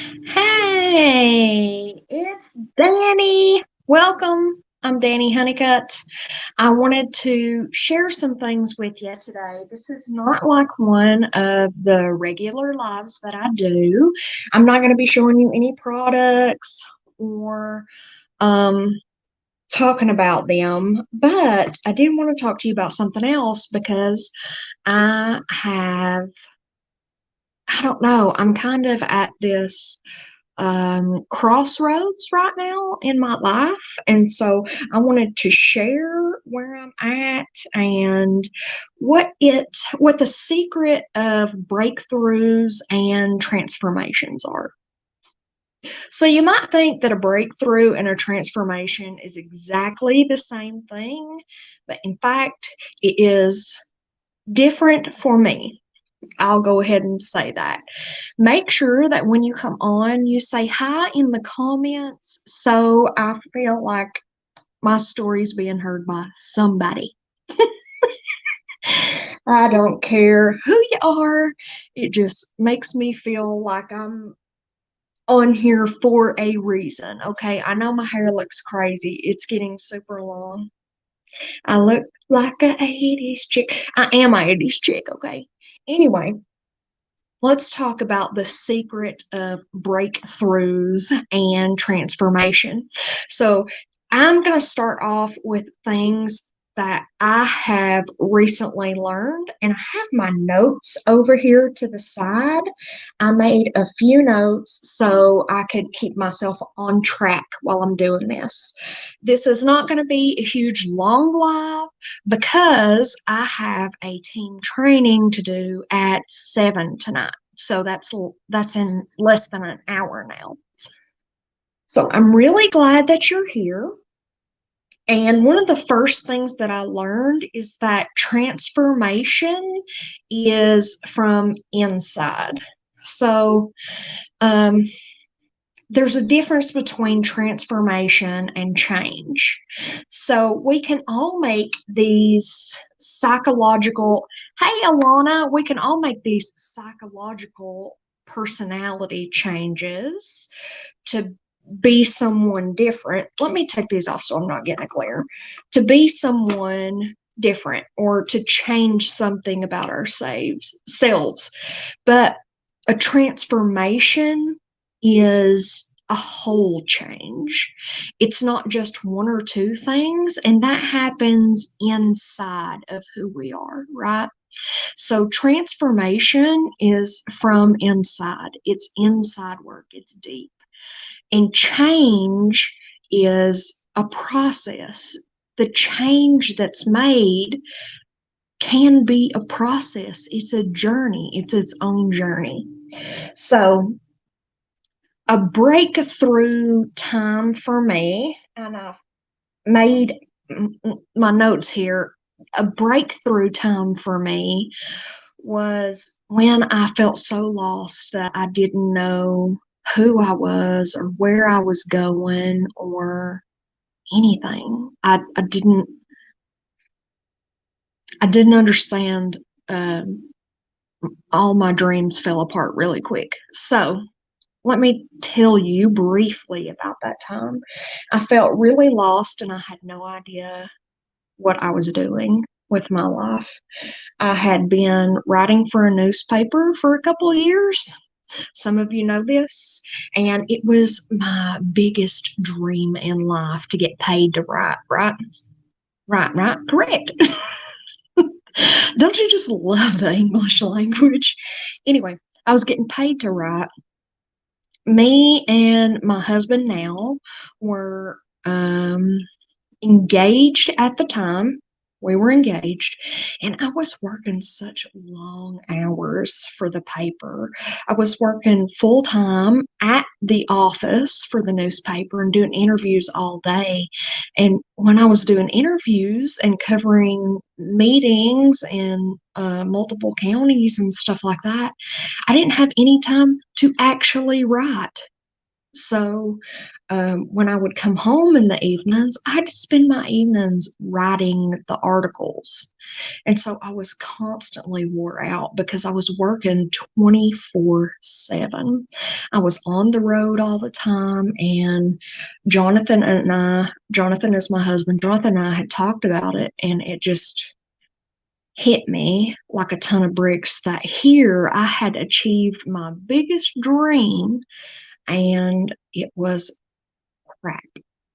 Hey, it's Danny. Welcome. I'm Danny Honeycutt. I wanted to share some things with you today. This is not like one of the regular lives that I do. I'm not going to be showing you any products or um, talking about them, but I did want to talk to you about something else because I have, I don't know, I'm kind of at this crossroads right now in my life. And so I wanted to share where I'm at and what the secret of breakthroughs and transformations are. So you might think that a breakthrough and a transformation is exactly the same thing, but in fact, it is different for me. I'll go ahead and say that. Make sure that when you come on, you say hi in the comments so I feel like my story's being heard by somebody. I don't care who you are. It just makes me feel like I'm on here for a reason. Okay, I know my hair looks crazy. It's getting super long. I look like a 80s chick. I am a 80s chick, okay? Anyway, let's talk about the secret of breakthroughs and transformation. So, I'm going to start off with things that I have recently learned, and I have my notes over here to the side. I made a few notes so I could keep myself on track while I'm doing this. This is not going to be a huge long live because I have a team training to do at 7 tonight. So that's in less than an hour now. So I'm really glad that you're here. And one of the first things that I learned is that transformation is from inside. So um, there's a difference between transformation and change. So we can all make these psychological, hey, Alana, we can all make these psychological personality changes to be someone different. Let me take these off so I'm not getting a glare. To be someone different or to change something about selves. But a transformation is a whole change. It's not just one or two things, and that happens inside of who we are, right? So, transformation is from inside, it's inside work, it's deep. And change is a process. The change that's made can be a process, it's a journey, it's its own journey. So, a breakthrough time for me, and I've made my notes here. A breakthrough time for me was when I felt so lost that I didn't know who I was or where I was going or anything. I didn't understand. All my dreams fell apart really quick. So let me tell you briefly about that time. I felt really lost and I had no idea what I was doing with my life. I had been writing for a newspaper for a couple of years. Some of you know this, and it was my biggest dream in life to get paid to write, right? Right, correct. Don't you just love the English language? Anyway, I was getting paid to write. Me and my husband now were engaged at the time. We were engaged, and I was working such long hours for the paper. I was working full time at the office for the newspaper and doing interviews all day. And when I was doing interviews and covering meetings in multiple counties and stuff like that, I didn't have any time to actually write. So when I would come home in the evenings, I had to spend my evenings writing the articles. And so I was constantly wore out because I was working 24/7. I was on the road all the time. And Jonathan is my husband, Jonathan and I had talked about it, and it just hit me like a ton of bricks that here I had achieved my biggest dream and it was crap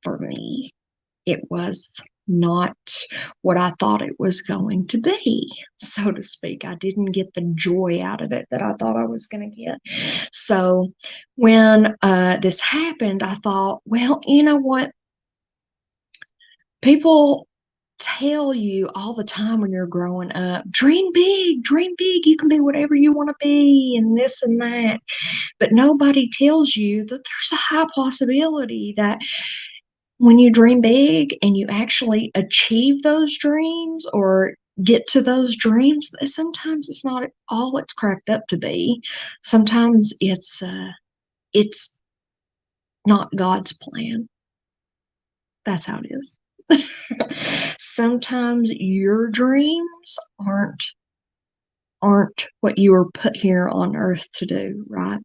for me. It was not what I thought it was going to be, so to speak. I didn't get the joy out of it that I thought I was going to get. So when this happened, I thought, well, you know what? People tell you all the time when you're growing up, dream big, you can be whatever you want to be, and this and that. But nobody tells you that there's a high possibility that when you dream big and you actually achieve those dreams or get to those dreams, sometimes it's not all it's cracked up to be. Sometimes it's not God's plan. That's how it is. Sometimes your dreams aren't what you were put here on earth to do, right?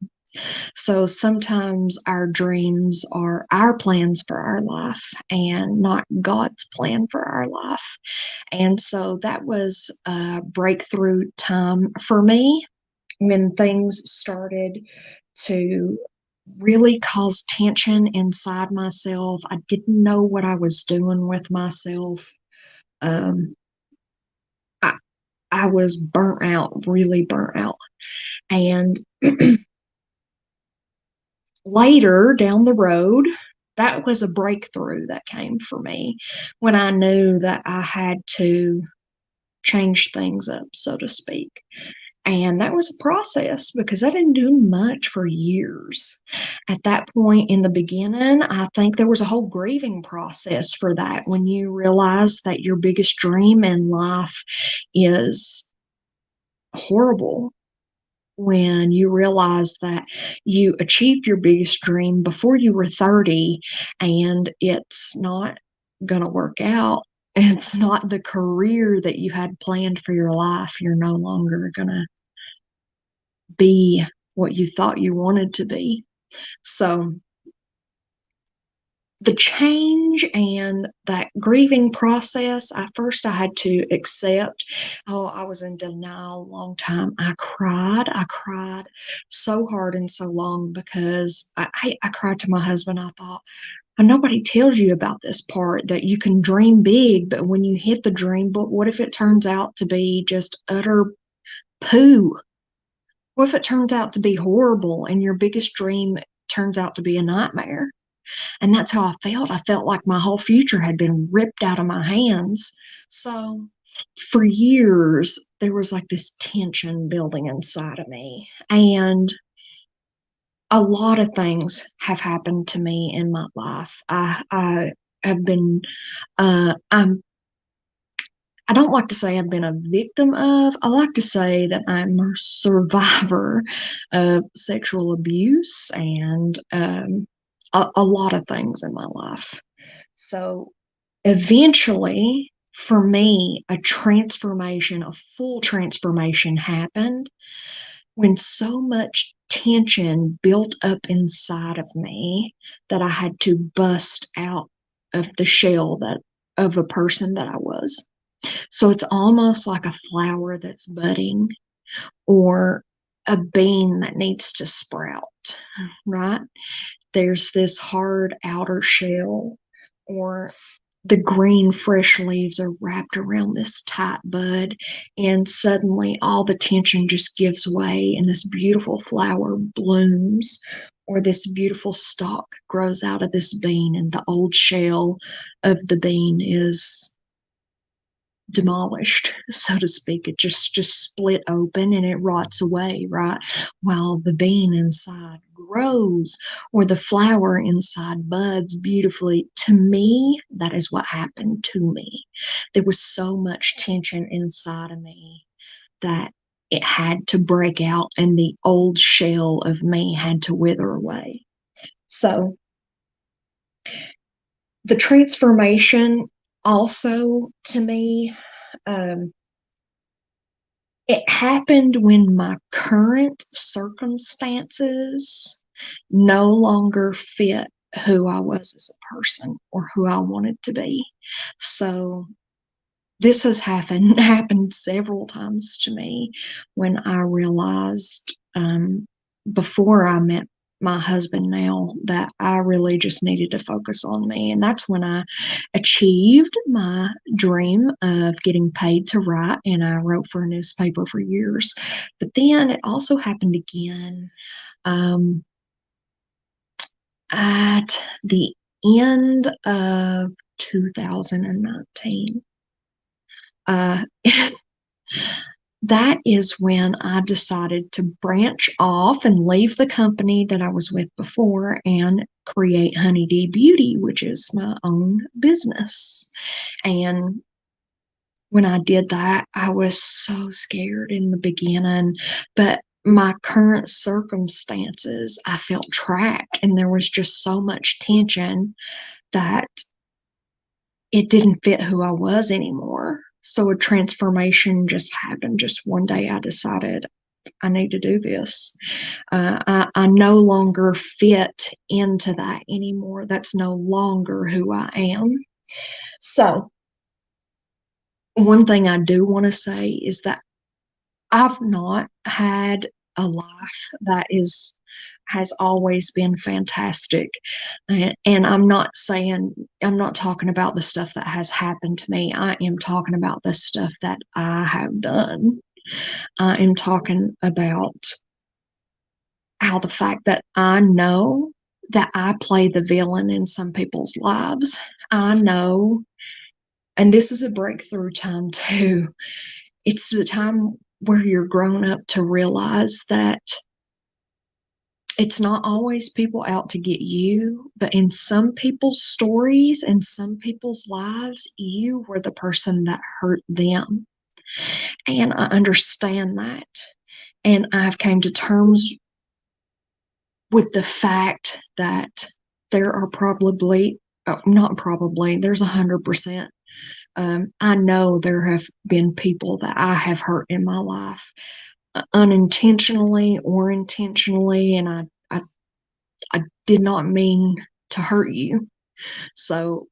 So sometimes our dreams are our plans for our life and not God's plan for our life. And so that was a breakthrough time for me when things started to really cause tension inside myself. I didn't know what I was doing with myself. Um, I, I was burnt out, really burnt out. And later down the road, that was a breakthrough that came for me when I knew that I had to change things up, so to speak. And that was a process because I didn't do much for years. At that point in the beginning, I think there was a whole grieving process for that when you realize that your biggest dream in life is horrible, when you realize that you achieved your biggest dream before you were 30 and it's not going to work out. It's not the career that you had planned for your life. You're no longer going to be what you thought you wanted to be. So the change and that grieving process, at first I had to accept. Oh, I was in denial a long time. I cried so hard and so long because I cried to my husband. I thought, and nobody tells you about this part that you can dream big, but when you hit the dream, but what if it turns out to be just utter poo? What if it turns out to be horrible and your biggest dream turns out to be a nightmare? And that's how I felt. I felt like my whole future had been ripped out of my hands. So for years, there was like this tension building inside of me. And a lot of things have happened to me in my life. I have been, I don't like to say I've been a victim of, I like to say that I'm a survivor of sexual abuse and a lot of things in my life. So eventually, for me, a transformation, a full transformation happened when so much tension built up inside of me that I had to bust out of the shell that of a person that I was. So it's almost like a flower that's budding or a bean that needs to sprout, right? There's this hard outer shell, or the green fresh leaves are wrapped around this tight bud, and suddenly all the tension just gives way, and this beautiful flower blooms, or this beautiful stalk grows out of this bean, and the old shell of the bean is demolished, so to speak. It just split open and it rots away, right? While the bean inside grows or the flower inside buds beautifully. To me, that is what happened to me. There was so much tension inside of me that it had to break out and the old shell of me had to wither away. So the transformation also to me, um, it happened when my current circumstances no longer fit who I was as a person or who I wanted to be. So this has happened several times to me when I realized, before I met my husband now, that I really just needed to focus on me. And that's when I achieved my dream of getting paid to write, and I wrote for a newspaper for years. But then it also happened again, um, at the end of 2019. Uh, that is when I decided to branch off and leave the company that I was with before and create Honeydee Beauty, which is my own business. And when I did that, I was so scared in the beginning, but my current circumstances, I felt trapped, and there was just so much tension that it didn't fit who I was anymore. So a transformation just happened. Just one day I decided I need to do this. I no longer fit into that anymore. That's no longer who I am. So, one thing I do want to say is that I've not had a life that is has always been fantastic. And I'm not talking about the stuff that has happened to me. I am talking about the stuff that I have done. I am talking about how the fact that I know that I play the villain in some people's lives. I know, and this is a breakthrough time too. It's the time where you're grown up to realize that it's not always people out to get you, but in some people's stories and some people's lives, you were the person that hurt them. And I understand that. And I've came to terms with the fact that there are probably, not probably, there's 100%. I know there have been people that I have hurt in my life, unintentionally or intentionally, and I did not mean to hurt you. So,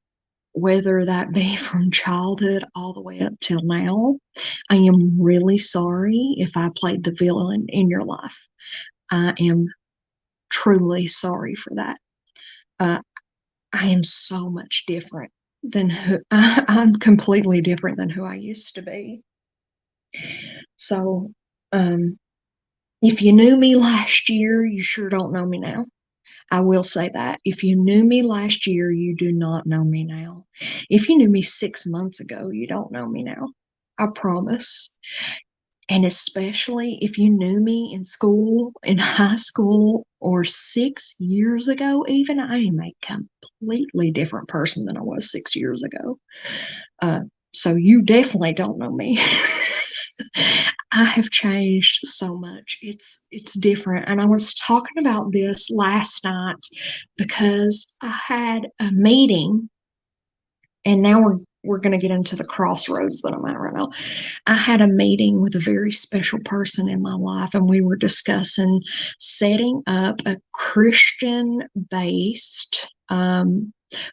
whether that be from childhood all the way up till now, I am really sorry if I played the villain in your life. I am truly sorry for that. Uh, I am so much different than who I'm completely different than who I used to be. So, um, if you knew me last year, you sure don't know me now. I will say that. If you knew me last year, you do not know me now. If you knew me 6 months ago, you don't know me now. I promise. And especially if you knew me in school, in high school, or 6 years ago, even, I am a completely different person than I was 6 years ago. Uh, so you definitely don't know me. I have changed so much. It's different. And I was talking about this last night because I had a meeting, and now we're going to get into the crossroads that I'm at right now. I had a meeting with a very special person in my life, and we were discussing setting up a Christian based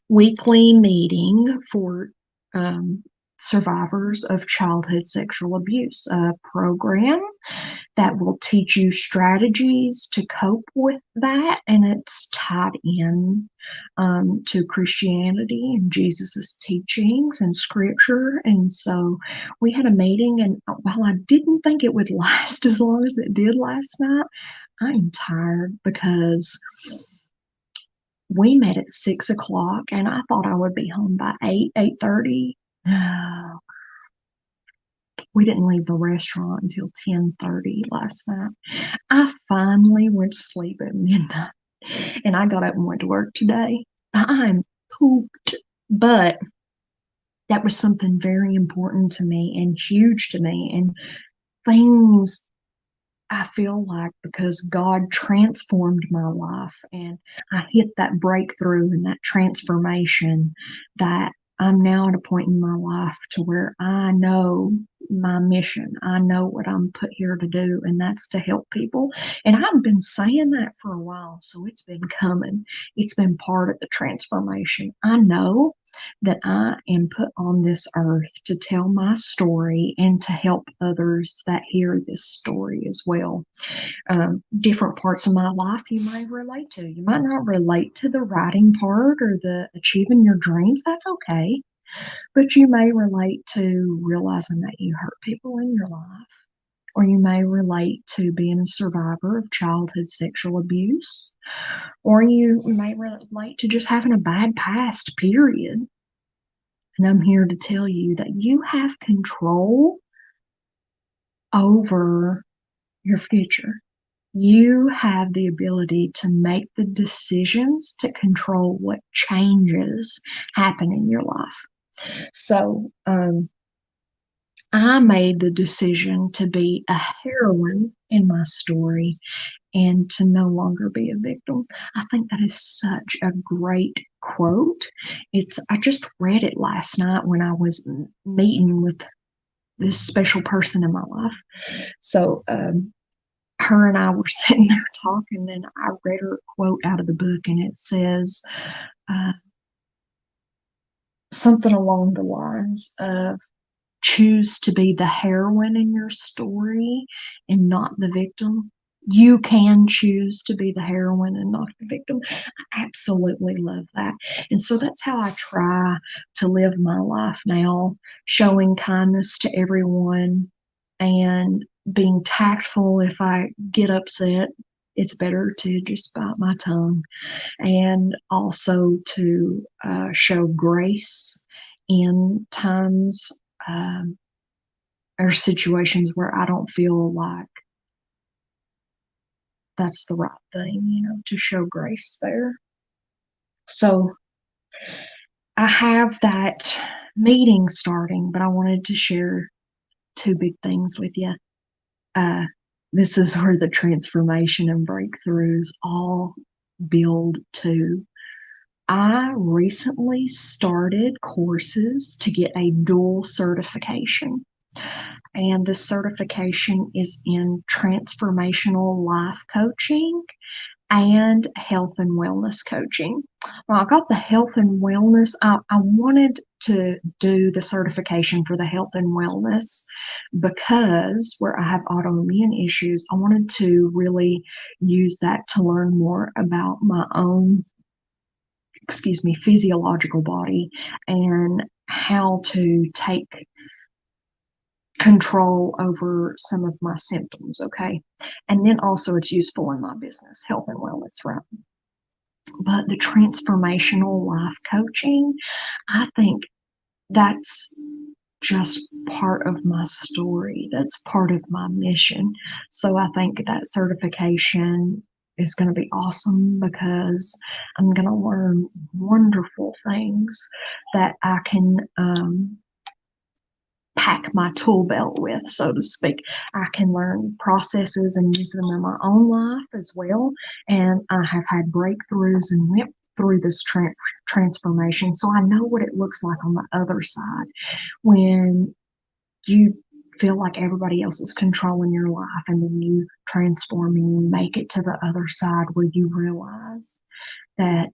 weekly meeting for um, survivors of childhood sexual abuse, a program that will teach you strategies to cope with that. And it's tied in to Christianity and Jesus's teachings and scripture. And so we had a meeting, and while I didn't think it would last as long as it did last night, I'm tired because we met at 6 o'clock, and I thought I would be home by 8:30. We didn't leave the restaurant until 10:30 last night. I finally went to sleep at midnight, and I got up and went to work today. I'm pooped, but that was something very important to me and huge to me, and things I feel like because God transformed my life and I hit that breakthrough and that transformation, that I'm now at a point in my life to where I know my mission. I know what I'm put here to do, and that's to help people. And I've been saying that for a while, so it's been coming. It's been part of the transformation. I know that I am put on this earth to tell my story and to help others that hear this story as well. Different parts of my life you may relate to. You might not relate to the writing part or the achieving your dreams. That's okay. But you may relate to realizing that you hurt people in your life, or you may relate to being a survivor of childhood sexual abuse, or you may relate to just having a bad past, period. And I'm here to tell you that you have control over your future. You have the ability to make the decisions to control what changes happen in your life. So, I made the decision to be a heroine in my story and to no longer be a victim. I think that is such a great quote. I just read it last night when I was meeting with this special person in my life. So, her and I were sitting there talking, and I read her a quote out of the book, and it says uh, something along the lines of choose to be the heroine in your story and not the victim. You can choose to be the heroine and not the victim. I absolutely love that. And so that's how I try to live my life now, showing kindness to everyone and being tactful. If I get upset, it's better to just bite my tongue, and also to show grace in times um, or situations where I don't feel like that's the right thing, to show grace there. So I have that meeting starting, but I wanted to share two big things with you. Uh, this is where the transformation and breakthroughs all build to. I recently started courses to get a dual certification. And the certification is in transformational life coaching and health and wellness coaching. Well, I got the health and wellness. I wanted to do the certification for the health and wellness because where I have autoimmune issues, I wanted to really use that to learn more about my own, physiological body and how to take control over some of my symptoms, okay? And then also it's useful in my business, health and wellness, right? But the transformational life coaching, I think that's just part of my story. That's part of my mission. So I think that certification is going to be awesome because I'm going to learn wonderful things that I can pack my tool belt with, so to speak. I can learn processes and use them in my own life as well. And I have had breakthroughs and went through this transformation. So I know what it looks like on the other side when you feel like everybody else is controlling your life and then you transform and you make it to the other side where you realize that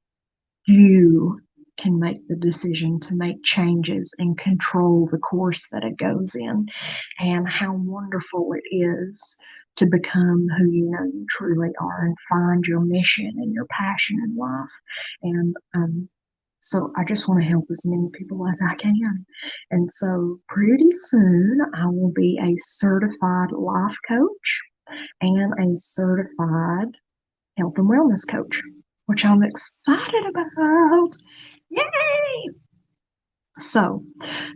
you can make the decision to make changes and control the course that it goes in, and how wonderful it is to become who you know you truly are and find your mission and your passion in life. And so I just want to help as many people as I can. And so pretty soon I will be a certified life coach and a certified health and wellness coach, which I'm excited about. Yay! So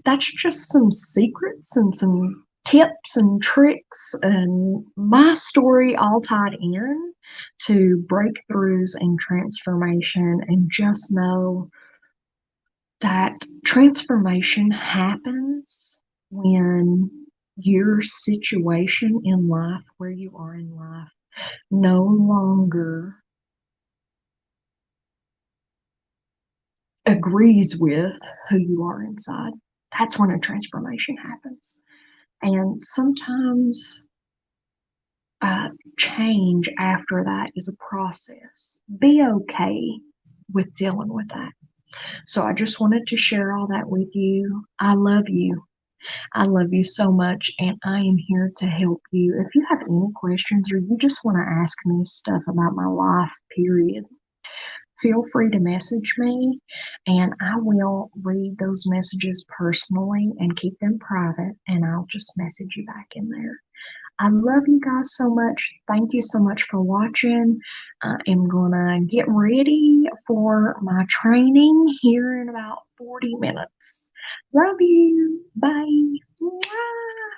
that's just some secrets and some tips and tricks and my story all tied in to breakthroughs and transformation. And just know that transformation happens when your situation in life, where you are in life, no longer agrees with who you are inside, that's when a transformation happens. And sometimes change after that is a process. Be okay with dealing with that. So I just wanted to share all that with you. I love you. I love you so much, and I am here to help you. If you have any questions or you just want to ask me stuff about my life, period, feel free to message me, and I will read those messages personally and keep them private, and I'll just message you back in there. I love you guys so much. Thank you so much for watching. I am gonna get ready for my training here in about 40 minutes. Love you. Bye. Mwah.